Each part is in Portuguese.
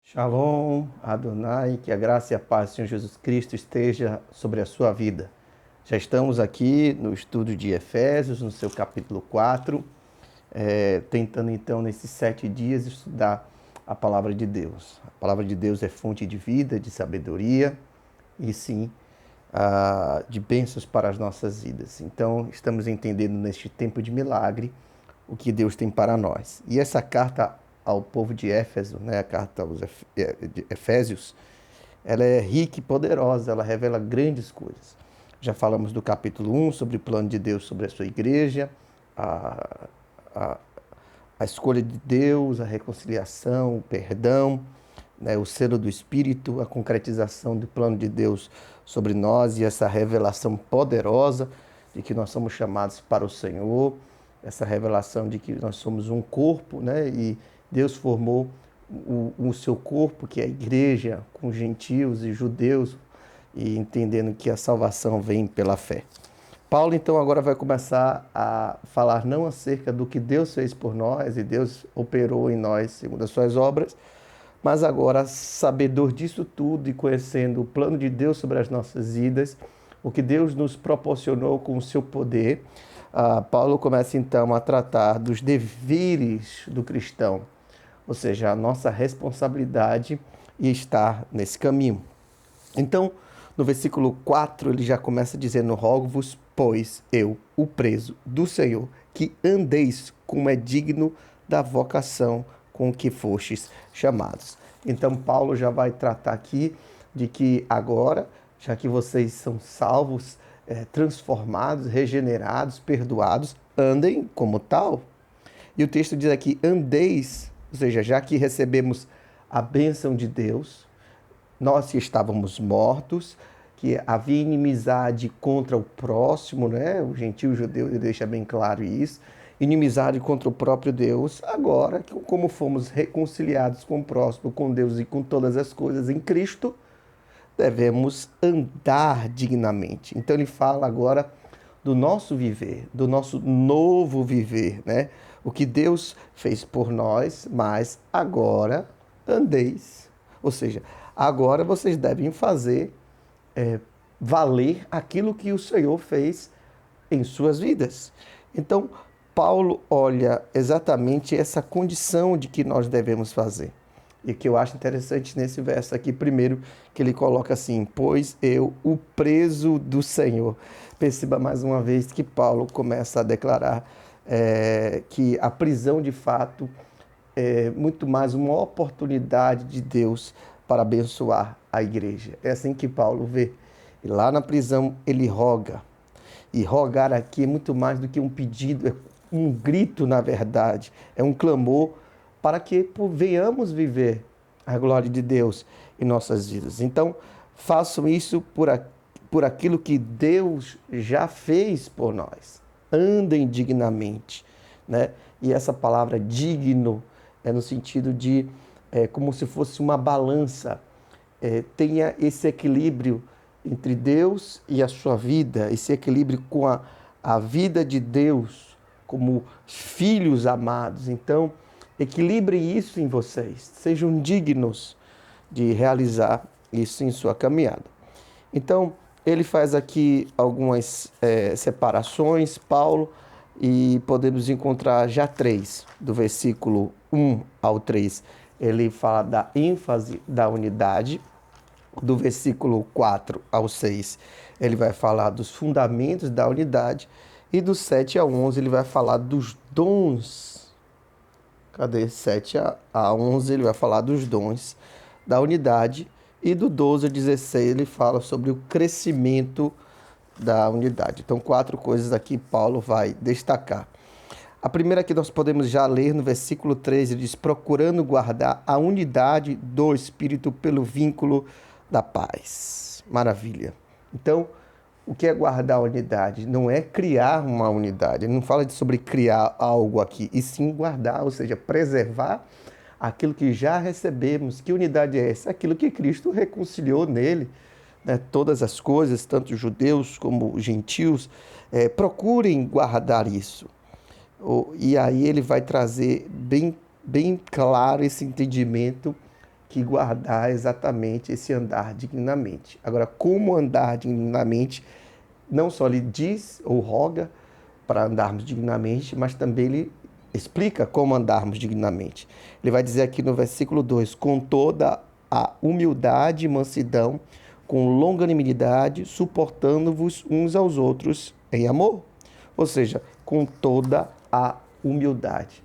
Shalom, Adonai, que a graça e a paz do Senhor Jesus Cristo esteja sobre a sua vida. Já estamos aqui no estudo de Efésios, no seu capítulo 4, tentando então nesses 7 dias estudar a palavra de Deus. A palavra de Deus é fonte de vida, de sabedoria e sim, de bênçãos para as nossas vidas. Então estamos entendendo neste tempo de milagre o que Deus tem para nós. E essa carta ao povo de Éfeso, né, a carta aos de Efésios, ela é rica e poderosa, ela revela grandes coisas. Já falamos do capítulo 1 sobre o plano de Deus sobre a sua igreja, a, a, a escolha de Deus, a reconciliação, o perdão, né, o selo do Espírito, a concretização do plano de Deus sobre nós e essa revelação poderosa de que nós somos chamados para o Senhor, essa revelação de que nós somos um corpo, né, e Deus formou o seu corpo, que é a igreja, com gentios e judeus, e entendendo que a salvação vem pela fé. Paulo, então, agora vai começar a falar não acerca do que Deus fez por nós e Deus operou em nós segundo as suas obras, mas agora, sabedor disso tudo e conhecendo o plano de Deus sobre as nossas vidas, o que Deus nos proporcionou com o seu poder, Paulo começa então a tratar dos deveres do cristão, ou seja, a nossa responsabilidade e estar nesse caminho. Então, no versículo 4, ele já começa dizendo: rogo-vos, pois eu, o preso do Senhor, que andeis como é digno da vocação com que fostes chamados. Então, Paulo já vai tratar aqui de que agora, já que vocês são salvos, transformados, regenerados, perdoados, andem como tal. E o texto diz aqui: andeis, ou seja, já que recebemos a bênção de Deus, nós que estávamos mortos, que havia inimizade contra o próximo, né? O gentio o judeu, ele deixa bem claro isso, inimizade contra o próprio Deus. Agora, como fomos reconciliados com o próximo, com Deus e com todas as coisas em Cristo, devemos andar dignamente. Então ele fala agora do nosso viver, do nosso novo viver, né? O que Deus fez por nós, mas agora andeis. Ou seja, agora vocês devem fazer valer aquilo que o Senhor fez em suas vidas. Então, Paulo olha exatamente essa condição de que nós devemos fazer. E que eu acho interessante nesse verso aqui, primeiro, que ele coloca assim: pois eu, o preso do Senhor. Perceba mais uma vez que Paulo começa a declarar que a prisão, de fato, é muito mais uma oportunidade de Deus para abençoar a igreja. É assim que Paulo vê. E lá na prisão ele roga. E rogar aqui é muito mais do que um pedido, é um grito, na verdade. É um clamor para que venhamos viver a glória de Deus em nossas vidas. Então, façam isso por aquilo que Deus já fez por nós. Andem dignamente, né? E essa palavra digno é no sentido de como se fosse uma balança. Tenha esse equilíbrio entre Deus e a sua vida, esse equilíbrio com a vida de Deus como filhos amados. Então, equilibrem isso em vocês, sejam dignos de realizar isso em sua caminhada. Então, ele faz aqui algumas separações, Paulo, e podemos encontrar já 3, do versículo 1 ao 3. Ele fala da ênfase da unidade. Do versículo 4 ao 6, ele vai falar dos fundamentos da unidade. E do 7 a 11, ele vai falar dos dons. Cadê? 7 a 11, ele vai falar dos dons da unidade. E do 12 a 16, ele fala sobre o crescimento da unidade. Então, 4 coisas aqui Paulo vai destacar. A primeira que nós podemos já ler no versículo 13, ele diz: procurando guardar a unidade do Espírito pelo vínculo da paz. Maravilha. Então, o que é guardar a unidade? Não é criar uma unidade. Ele não fala sobre criar algo aqui, e sim guardar, ou seja, preservar aquilo que já recebemos. Que unidade é essa? Aquilo que Cristo reconciliou nele, né? Todas as coisas, tanto os judeus como os gentios, procurem guardar isso. E aí ele vai trazer bem claro esse entendimento que guardar exatamente esse andar dignamente. Agora, como andar dignamente, não só ele diz ou roga para andarmos dignamente, mas também ele explica como andarmos dignamente. Ele vai dizer aqui no versículo 2: com toda a humildade e mansidão, com longanimidade, suportando-vos uns aos outros em amor. Ou seja, com toda a humildade.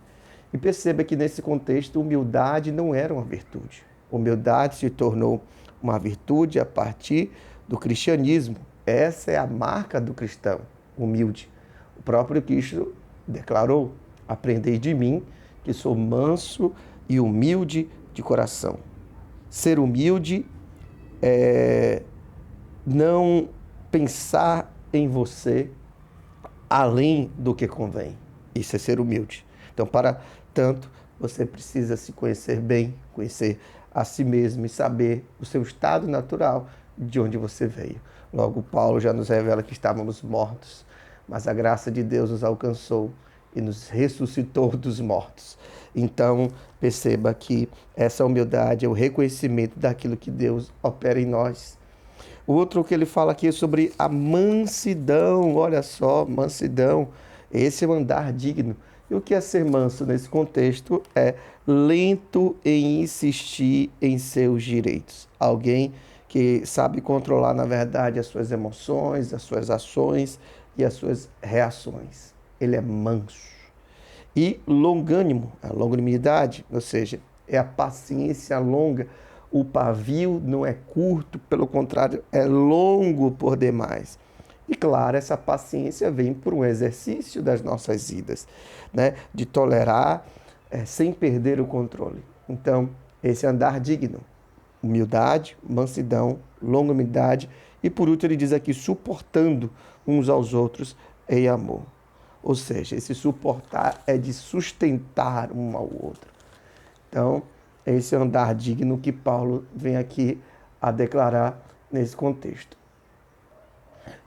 E perceba que nesse contexto, humildade não era uma virtude. Humildade se tornou uma virtude a partir do cristianismo. Essa é a marca do cristão, humilde. O próprio Cristo declarou: aprendei de mim, que sou manso e humilde de coração. Ser humilde é não pensar em você além do que convém. Isso é ser humilde. Então, para tanto, você precisa se conhecer bem, conhecer a si mesmo e saber o seu estado natural de onde você veio. Logo, Paulo já nos revela que estávamos mortos, mas a graça de Deus nos alcançou e nos ressuscitou dos mortos. Então, perceba que essa humildade é o reconhecimento daquilo que Deus opera em nós. O outro que ele fala aqui é sobre a mansidão. Olha só, mansidão. Esse é o andar digno. E o que é ser manso nesse contexto? É lento em insistir em seus direitos. Alguém que sabe controlar, na verdade, as suas emoções, as suas ações e as suas reações. Ele é manso. E longânimo, a longanimidade, ou seja, é a paciência longa. O pavio não é curto, pelo contrário, é longo por demais. E claro, essa paciência vem por um exercício das nossas vidas, né? De tolerar sem perder o controle. Então, esse andar digno, humildade, mansidão, longanimidade e por último ele diz aqui, suportando uns aos outros em amor. Ou seja, esse suportar é de sustentar um ao outro. Então, esse é o andar digno que Paulo vem aqui a declarar nesse contexto.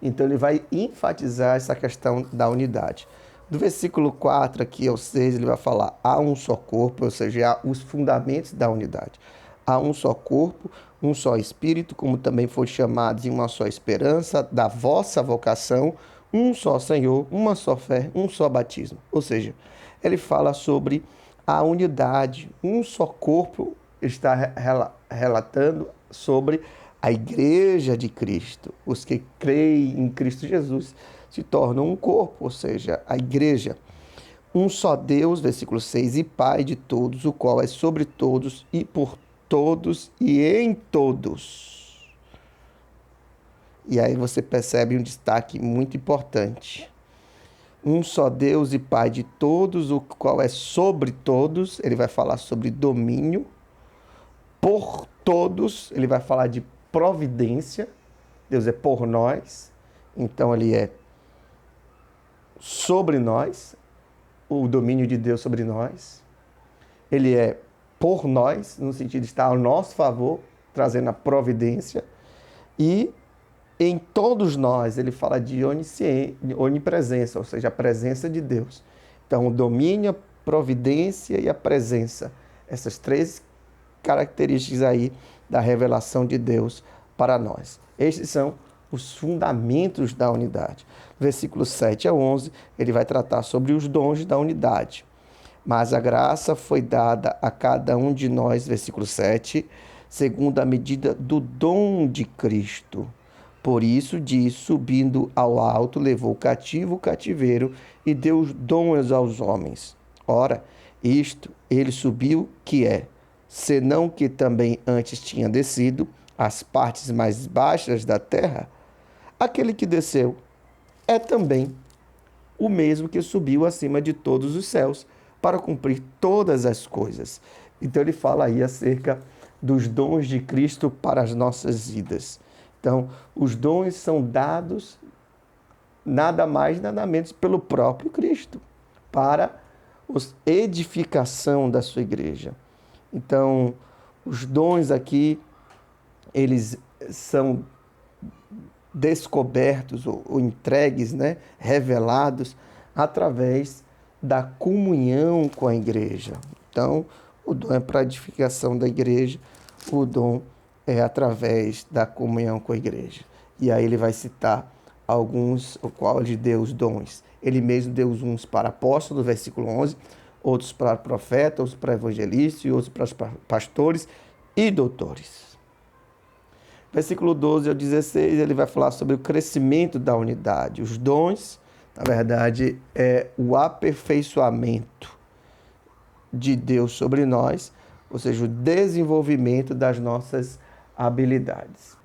Então, ele vai enfatizar essa questão da unidade. Do versículo 4 aqui ao 6, ele vai falar, há um só corpo, ou seja, há os fundamentos da unidade. Há um só corpo, um só espírito, como também foi chamados em uma só esperança da vossa vocação, um só Senhor, uma só fé, um só batismo. Ou seja, ele fala sobre a unidade, um só corpo, está relatando sobre a igreja de Cristo. Os que creem em Cristo Jesus se tornam um corpo, ou seja, a igreja. Um só Deus, versículo 6, e Pai de todos, o qual é sobre todos e por todos e em todos. E aí você percebe um destaque muito importante. Um só Deus e Pai de todos, o qual é sobre todos, ele vai falar sobre domínio. Por todos, ele vai falar de providência. Deus é por nós, então ele é sobre nós, o domínio de Deus sobre nós. Ele é por nós, no sentido de estar ao nosso favor, trazendo a providência. E em todos nós, ele fala de onipresença, ou seja, a presença de Deus. Então, o domínio, a providência e a presença. Essas três características aí da revelação de Deus para nós. Estes são os fundamentos da unidade. Versículos 7 a 11, ele vai tratar sobre os dons da unidade. Mas a graça foi dada a cada um de nós, versículo 7, segundo a medida do dom de Cristo. Por isso diz, subindo ao alto, levou cativo o cativeiro e deu os dons aos homens. Ora, isto ele subiu, que é, senão que também antes tinha descido às partes mais baixas da terra, aquele que desceu é também o mesmo que subiu acima de todos os céus para cumprir todas as coisas. Então ele fala aí acerca dos dons de Cristo para as nossas vidas. Então, os dons são dados nada mais, nada menos pelo próprio Cristo para a edificação da sua igreja. Então, os dons aqui, eles são descobertos ou entregues, né, revelados através da comunhão com a igreja. Então, o dom é para a edificação da igreja, o dom é através da comunhão com a igreja. E aí ele vai citar alguns, o qual ele deu os dons. Ele mesmo deu uns para apóstolos, versículo 11, outros para profetas, outros para evangelistas e outros para pastores e doutores. Versículo 12 ao 16, ele vai falar sobre o crescimento da unidade. Os dons, na verdade, é o aperfeiçoamento de Deus sobre nós, ou seja, o desenvolvimento das nossas habilidades.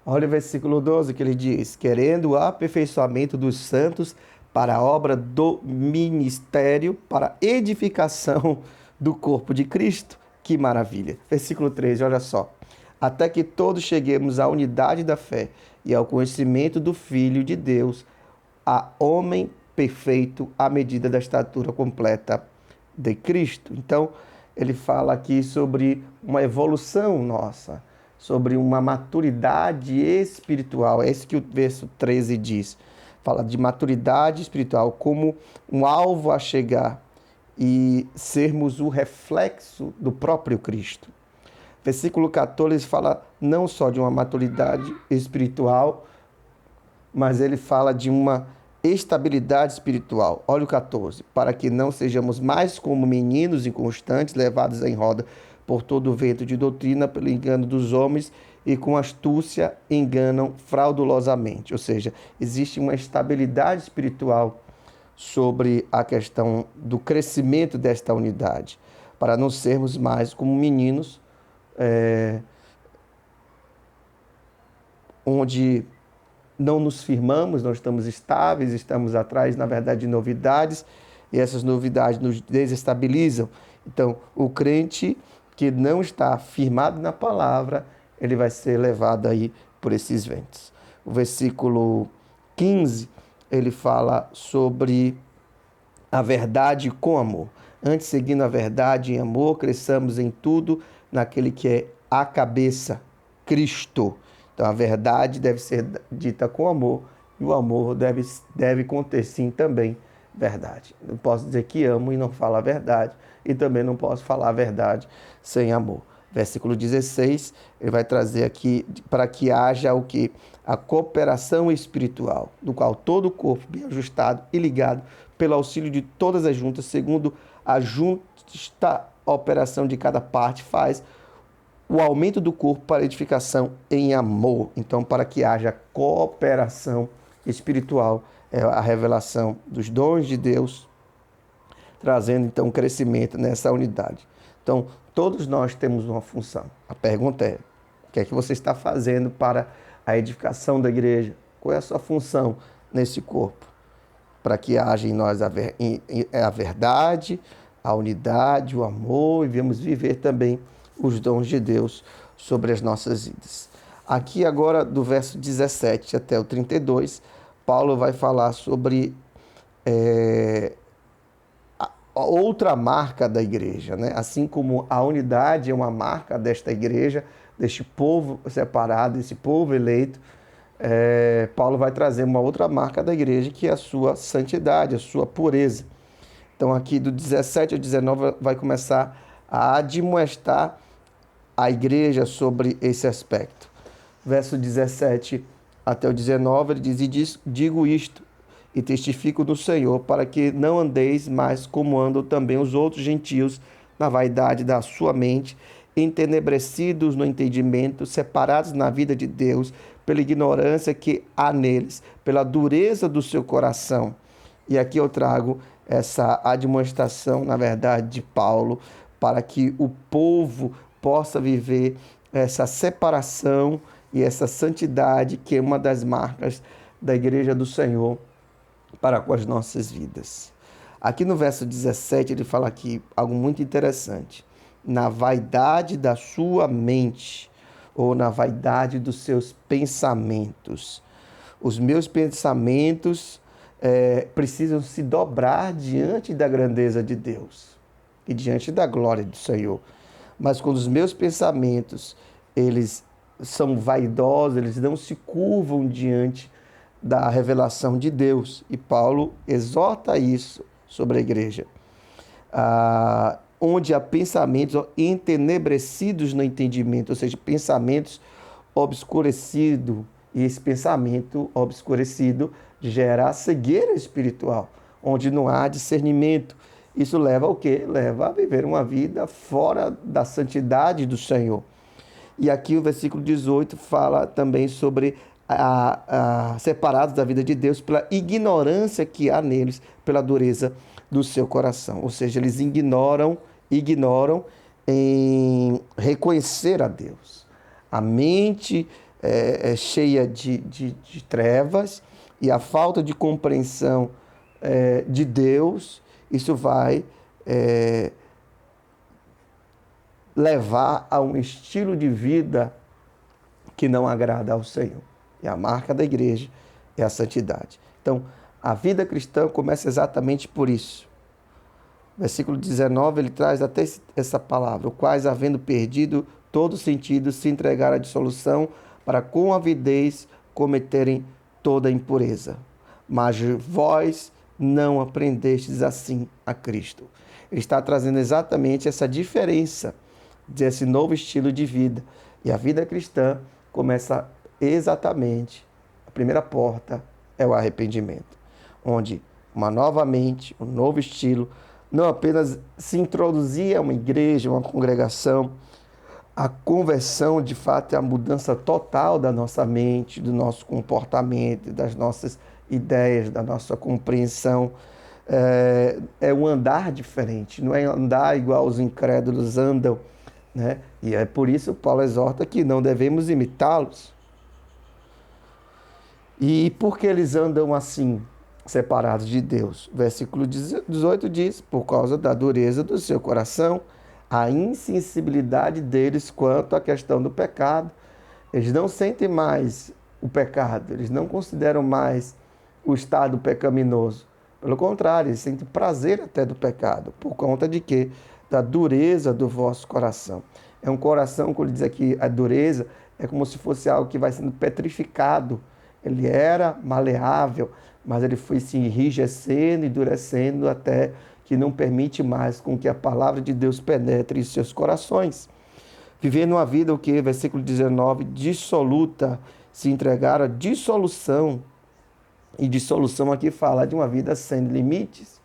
Olha o versículo 12 que ele diz: querendo o aperfeiçoamento dos santos para a obra do ministério, para a edificação do corpo de Cristo. Que maravilha! Versículo 13, olha só. Até que todos cheguemos à unidade da fé e ao conhecimento do Filho de Deus, a homem perfeito, à medida da estatura completa de Cristo. Então, ele fala aqui sobre uma evolução nossa, sobre uma maturidade espiritual. É isso que o verso 13 diz. Fala de maturidade espiritual como um alvo a chegar e sermos o reflexo do próprio Cristo. Versículo 14 fala não só de uma maturidade espiritual, mas ele fala de uma estabilidade espiritual. Olha o 14. Para que não sejamos mais como meninos inconstantes, levados em roda por todo o vento de doutrina, pelo engano dos homens, e com astúcia enganam fraudulosamente. Ou seja, existe uma estabilidade espiritual sobre a questão do crescimento desta unidade, para não sermos mais como meninos, onde não nos firmamos, não estamos estáveis, estamos atrás, na verdade, de novidades, e essas novidades nos desestabilizam. Então, o crente que não está firmado na palavra, ele vai ser levado aí por esses ventos. O versículo 15, ele fala sobre a verdade com amor. Antes, seguindo a verdade em amor, cresçamos em tudo naquele que é a cabeça, Cristo. Então, a verdade deve ser dita com amor, e o amor deve conter, sim, também verdade. Não posso dizer que amo e não falo a verdade, e também não posso falar a verdade sem amor. Versículo 16, ele vai trazer aqui para que haja o que? A cooperação espiritual, do qual todo o corpo, bem ajustado e ligado, pelo auxílio de todas as juntas, segundo a justa operação de cada parte, faz o aumento do corpo para edificação em amor. Então, para que haja cooperação espiritual, é a revelação dos dons de Deus, trazendo então crescimento nessa unidade. Então, todos nós temos uma função. A pergunta é: o que é que você está fazendo para a edificação da igreja? Qual é a sua função nesse corpo? Para que haja em nós a verdade, a unidade, o amor, e venhamos viver também os dons de Deus sobre as nossas vidas. Aqui agora, do verso 17 até o 32, Paulo vai falar sobre a outra marca da igreja, né? Assim como a unidade é uma marca desta igreja, deste povo separado, desse povo eleito, Paulo vai trazer uma outra marca da igreja, que é a sua santidade, a sua pureza. Então aqui do 17 ao 19 vai começar a admoestar a igreja sobre esse aspecto. Verso 17 até o 19, ele diz: e digo isto, e testifico no Senhor, para que não andeis mais como andam também os outros gentios, na vaidade da sua mente, entenebrecidos no entendimento, separados na vida de Deus, pela ignorância que há neles, pela dureza do seu coração. E aqui eu trago essa admoestação, na verdade, de Paulo, para que o povo possa viver essa separação e essa santidade, que é uma das marcas da igreja do Senhor para com as nossas vidas. Aqui no verso 17 ele fala aqui algo muito interessante: na vaidade da sua mente, ou na vaidade dos seus pensamentos. Os meus pensamentos precisam se dobrar diante da grandeza de Deus e diante da glória do Senhor. Mas quando os meus pensamentos, eles são vaidosos, eles não se curvam diante da revelação de Deus. E Paulo exorta isso sobre a igreja. onde há pensamentos entenebrecidos no entendimento, ou seja, pensamentos obscurecidos, e esse pensamento obscurecido gera a cegueira espiritual, onde não há discernimento. Isso leva ao quê? Leva a viver uma vida fora da santidade do Senhor. E aqui o versículo 18 fala também sobre separados da vida de Deus pela ignorância que há neles, pela dureza do seu coração. Ou seja, eles ignoram em reconhecer a Deus. A mente é cheia de trevas e a falta de compreensão de Deus, isso vai levar a um estilo de vida que não agrada ao Senhor. E a marca da igreja é a santidade. Então, a vida cristã começa exatamente por isso. Versículo 19, ele traz até essa palavra: o quais, havendo perdido todo sentido, se entregaram à dissolução, para com avidez cometerem toda impureza. Mas vós não aprendestes assim a Cristo. Ele está trazendo exatamente essa diferença desse novo estilo de vida. E a vida cristã começa exatamente, a primeira porta é o arrependimento, onde uma nova mente, um novo estilo, não apenas se introduzir a uma igreja, uma congregação, a conversão de fato é a mudança total da nossa mente, do nosso comportamento, das nossas ideias, da nossa compreensão. É um andar diferente, não é andar igual os incrédulos andam, né? E é por isso que Paulo exorta que não devemos imitá-los. E por que eles andam assim, separados de Deus? Versículo 18 diz: por causa da dureza do seu coração, a insensibilidade deles quanto à questão do pecado. Eles não sentem mais o pecado, eles não consideram mais o estado pecaminoso. Pelo contrário, eles sentem prazer até do pecado. Por conta de quê? Da dureza do vosso coração. É um coração, quando ele diz aqui a dureza, é como se fosse algo que vai sendo petrificado. Ele era maleável, mas ele foi se enrijecendo, endurecendo, até que não permite mais com que a palavra de Deus penetre em seus corações. Vivendo uma vida, o que? Versículo 19, dissoluta, se entregaram à dissolução. E dissolução aqui fala de uma vida sem limites.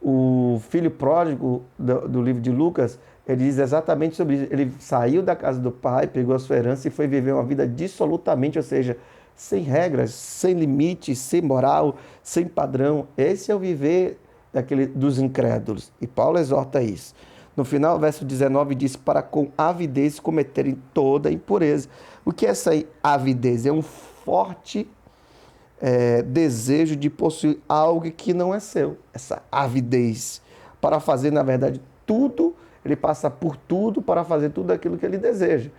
O filho pródigo do livro de Lucas, ele diz exatamente sobre isso. Ele saiu da casa do pai, pegou a sua herança e foi viver uma vida dissolutamente, ou seja, sem regras, sem limites, sem moral, sem padrão. Esse é o viver dos incrédulos. E Paulo exorta isso. No final, verso 19 diz: para com avidez cometerem toda impureza. O que é essa avidez? É um forte desejo de possuir algo que não é seu. Essa avidez. Para fazer, na verdade, tudo, ele passa por tudo para fazer tudo aquilo que ele deseja.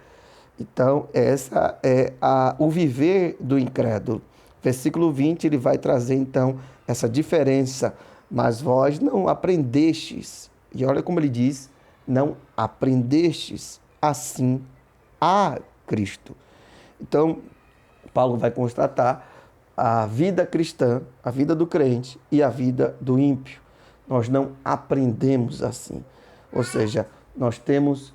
Então, essa é o viver do incrédulo. Versículo 20, ele vai trazer, então, essa diferença. Mas vós não aprendestes. E olha como ele diz: não aprendestes assim a Cristo. Então, Paulo vai constatar a vida cristã, a vida do crente e a vida do ímpio. Nós não aprendemos assim. Ou seja, nós temos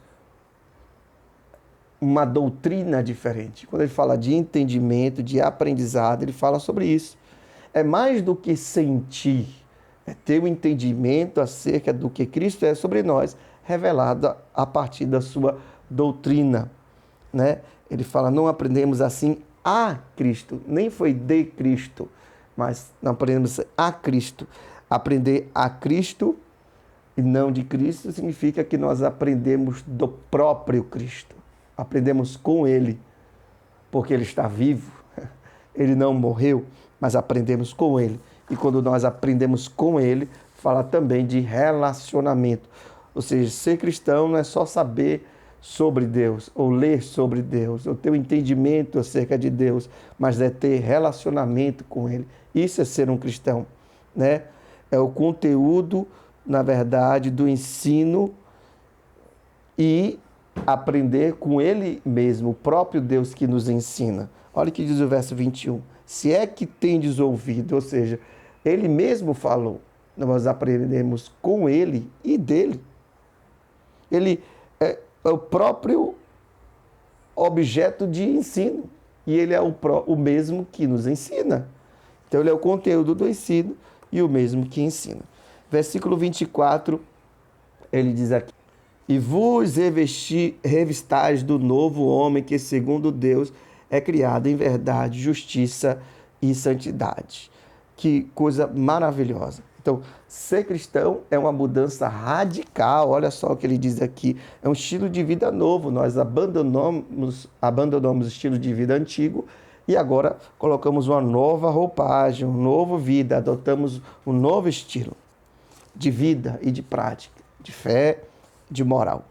uma doutrina diferente. Quando ele fala de entendimento, de aprendizado, ele fala sobre isso. É mais do que sentir, é ter um entendimento acerca do que Cristo é sobre nós, revelado a partir da sua doutrina, né? Ele fala: não aprendemos assim a Cristo, nem foi de Cristo, mas não aprendemos a Cristo. Aprender a Cristo e não de Cristo significa que nós aprendemos do próprio Cristo. Aprendemos com Ele, porque Ele está vivo. Ele não morreu, mas aprendemos com Ele. E quando nós aprendemos com Ele, fala também de relacionamento. Ou seja, ser cristão não é só saber sobre Deus, ou ler sobre Deus, ou ter um entendimento acerca de Deus, mas é ter relacionamento com Ele. Isso é ser um cristão, né? É o conteúdo, na verdade, do ensino e aprender com Ele mesmo, o próprio Deus que nos ensina. Olha o que diz o verso 21. Se é que tendes ouvido, ou seja, Ele mesmo falou, nós aprendemos com Ele e dele. ele é o próprio objeto de ensino. E ele é o mesmo que nos ensina. Então, ele é o conteúdo do ensino e o mesmo que ensina. Versículo 24, ele diz aqui: e vos revistais do novo homem que, segundo Deus, é criado em verdade, justiça e santidade. Que coisa maravilhosa. Então, ser cristão é uma mudança radical. Olha só o que ele diz aqui. É um estilo de vida novo. Nós abandonamos o estilo de vida antigo e agora colocamos uma nova roupagem, uma nova vida. Adotamos um novo estilo de vida e de prática, de fé, de moral.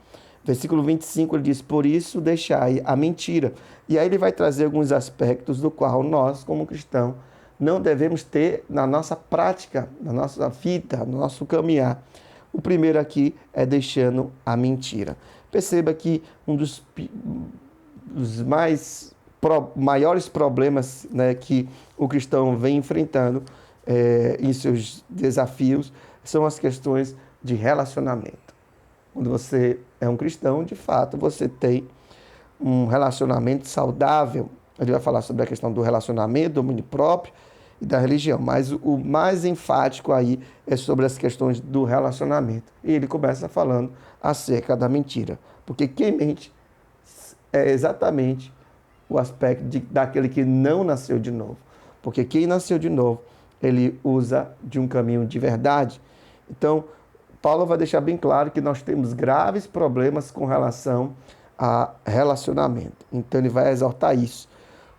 Versículo 25, ele diz: por isso deixai a mentira. E aí ele vai trazer alguns aspectos do qual nós, como cristãos, não devemos ter na nossa prática, na nossa vida, no nosso caminhar. O primeiro aqui é deixando a mentira. Perceba que um dos maiores problemas, né, que o cristão vem enfrentando em seus desafios são as questões de relacionamento. Quando você é um cristão, de fato, você tem um relacionamento saudável. Ele vai falar sobre a questão do relacionamento, domínio próprio e da religião. Mas o mais enfático aí é sobre as questões do relacionamento. E ele começa falando acerca da mentira. Porque quem mente é exatamente o aspecto daquele que não nasceu de novo. Porque quem nasceu de novo, ele usa de um caminho de verdade. Então, Paulo vai deixar bem claro que nós temos graves problemas com relação a relacionamento. Então, ele vai exortar isso.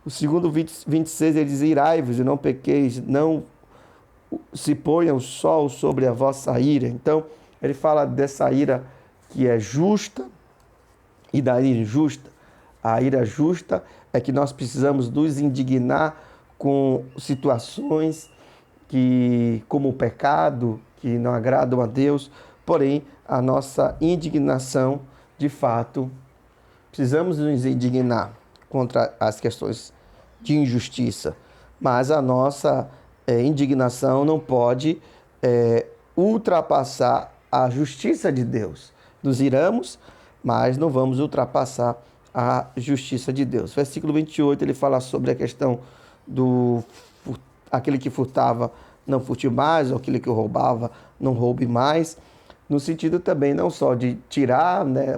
O segundo 26, ele diz: irai-vos e não pequeis, não se ponha o sol sobre a vossa ira. Então, ele fala dessa ira que é justa e da ira injusta. A ira justa é que nós precisamos nos indignar com situações como o pecado, que não agradam a Deus, porém, a nossa indignação, de fato, precisamos nos indignar contra as questões de injustiça, mas a nossa indignação não pode ultrapassar a justiça de Deus. Nos iramos, mas não vamos ultrapassar a justiça de Deus. Versículo 28, ele fala sobre a questão do aquele que furtava, não furte mais, ou aquele que roubava, não roube mais, no sentido também não só de tirar, né,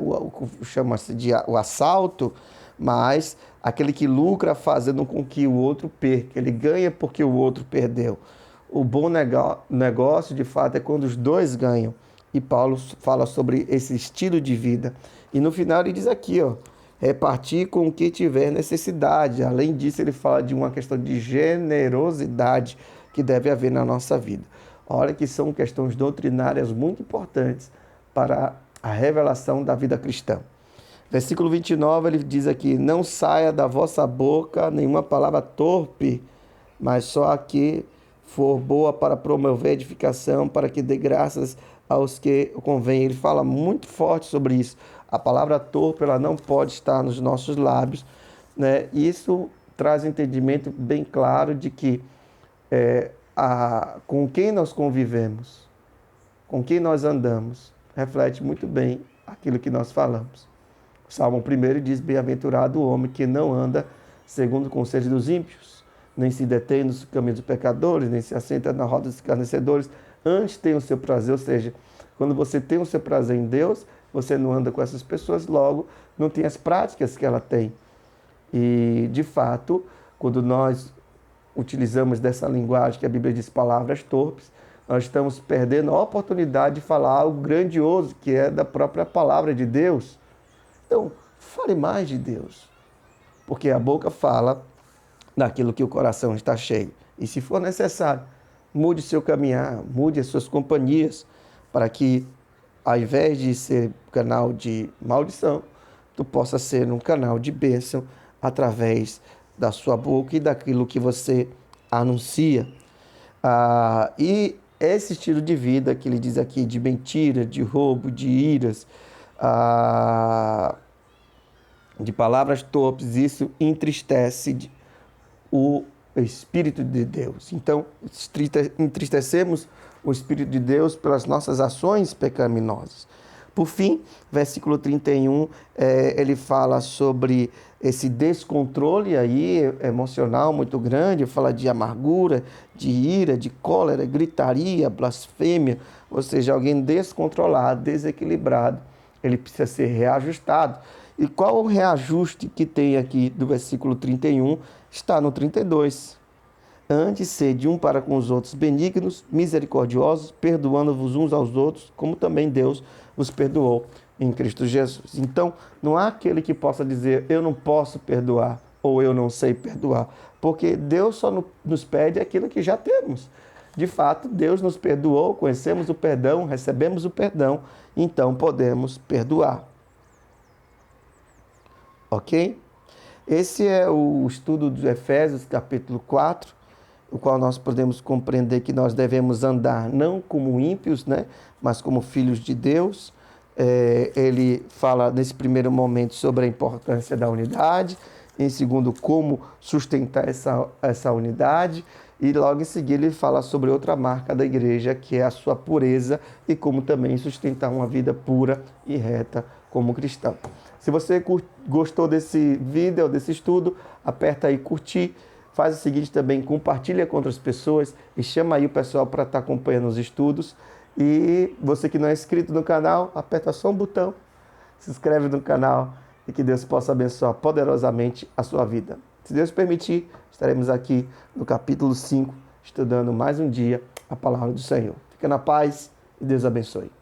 chama-se de o assalto, mas aquele que lucra fazendo com que o outro perca, ele ganha porque o outro perdeu. O bom negócio, de fato, é quando os dois ganham. E Paulo fala sobre esse estilo de vida. E no final ele diz aqui, repartir com o que tiver necessidade. Além disso, ele fala de uma questão de generosidade que deve haver na nossa vida. Olha que são questões doutrinárias muito importantes para a revelação da vida cristã. Versículo 29, ele diz aqui: não saia da vossa boca nenhuma palavra torpe, mas só a que for boa para promover edificação, para que dê graças aos que convém. Ele fala muito forte sobre isso. A palavra torpe, ela não pode estar nos nossos lábios, né? Isso traz um entendimento bem claro de que com quem nós convivemos, com quem nós andamos, reflete muito bem aquilo que nós falamos. O Salmo 1 diz: bem-aventurado o homem que não anda segundo o conselho dos ímpios, nem se detém nos caminhos dos pecadores, nem se assenta na roda dos escarnecedores, antes tem o seu prazer. Ou seja, quando você tem o seu prazer em Deus, você não anda com essas pessoas, logo não tem as práticas que ela tem. E, de fato, quando nós utilizamos dessa linguagem que a Bíblia diz palavras torpes, nós estamos perdendo a oportunidade de falar algo grandioso, que é da própria palavra de Deus. Então, fale mais de Deus, porque a boca fala daquilo que o coração está cheio. E se for necessário, mude seu caminhar, mude as suas companhias, para que, ao invés de ser canal de maldição, tu possa ser um canal de bênção através da sua boca e daquilo que você anuncia. E esse estilo de vida que ele diz aqui, de mentira, de roubo, de iras, de palavras torpes, isso entristece o Espírito de Deus. Então, entristecemos o Espírito de Deus pelas nossas ações pecaminosas. Por fim, versículo 31, ele fala sobre esse descontrole aí emocional muito grande, fala de amargura, de ira, de cólera, gritaria, blasfêmia, ou seja, alguém descontrolado, desequilibrado, ele precisa ser reajustado. E qual o reajuste que tem aqui do versículo 31? Está no 32. Antes, sede um para com os outros benignos, misericordiosos, perdoando-vos uns aos outros, como também Deus vos perdoou em Cristo Jesus. Então, não há aquele que possa dizer, eu não posso perdoar, ou eu não sei perdoar, porque Deus só nos pede aquilo que já temos. De fato, Deus nos perdoou, conhecemos o perdão, recebemos o perdão, então podemos perdoar. Ok? Esse é o estudo de Efésios, capítulo 4, o qual nós podemos compreender que nós devemos andar não como ímpios, né, mas como filhos de Deus. Ele fala nesse primeiro momento sobre a importância da unidade, em segundo, como sustentar essa unidade, e logo em seguida ele fala sobre outra marca da igreja, que é a sua pureza, e como também sustentar uma vida pura e reta como cristão. Se você gostou desse vídeo, desse estudo, aperta aí curtir. Faz o seguinte também, compartilha com outras pessoas e chama aí o pessoal para estar acompanhando os estudos. E você que não é inscrito no canal, aperta só um botão, se inscreve no canal e que Deus possa abençoar poderosamente a sua vida. Se Deus permitir, estaremos aqui no capítulo 5, estudando mais um dia a palavra do Senhor. Fica na paz e Deus abençoe.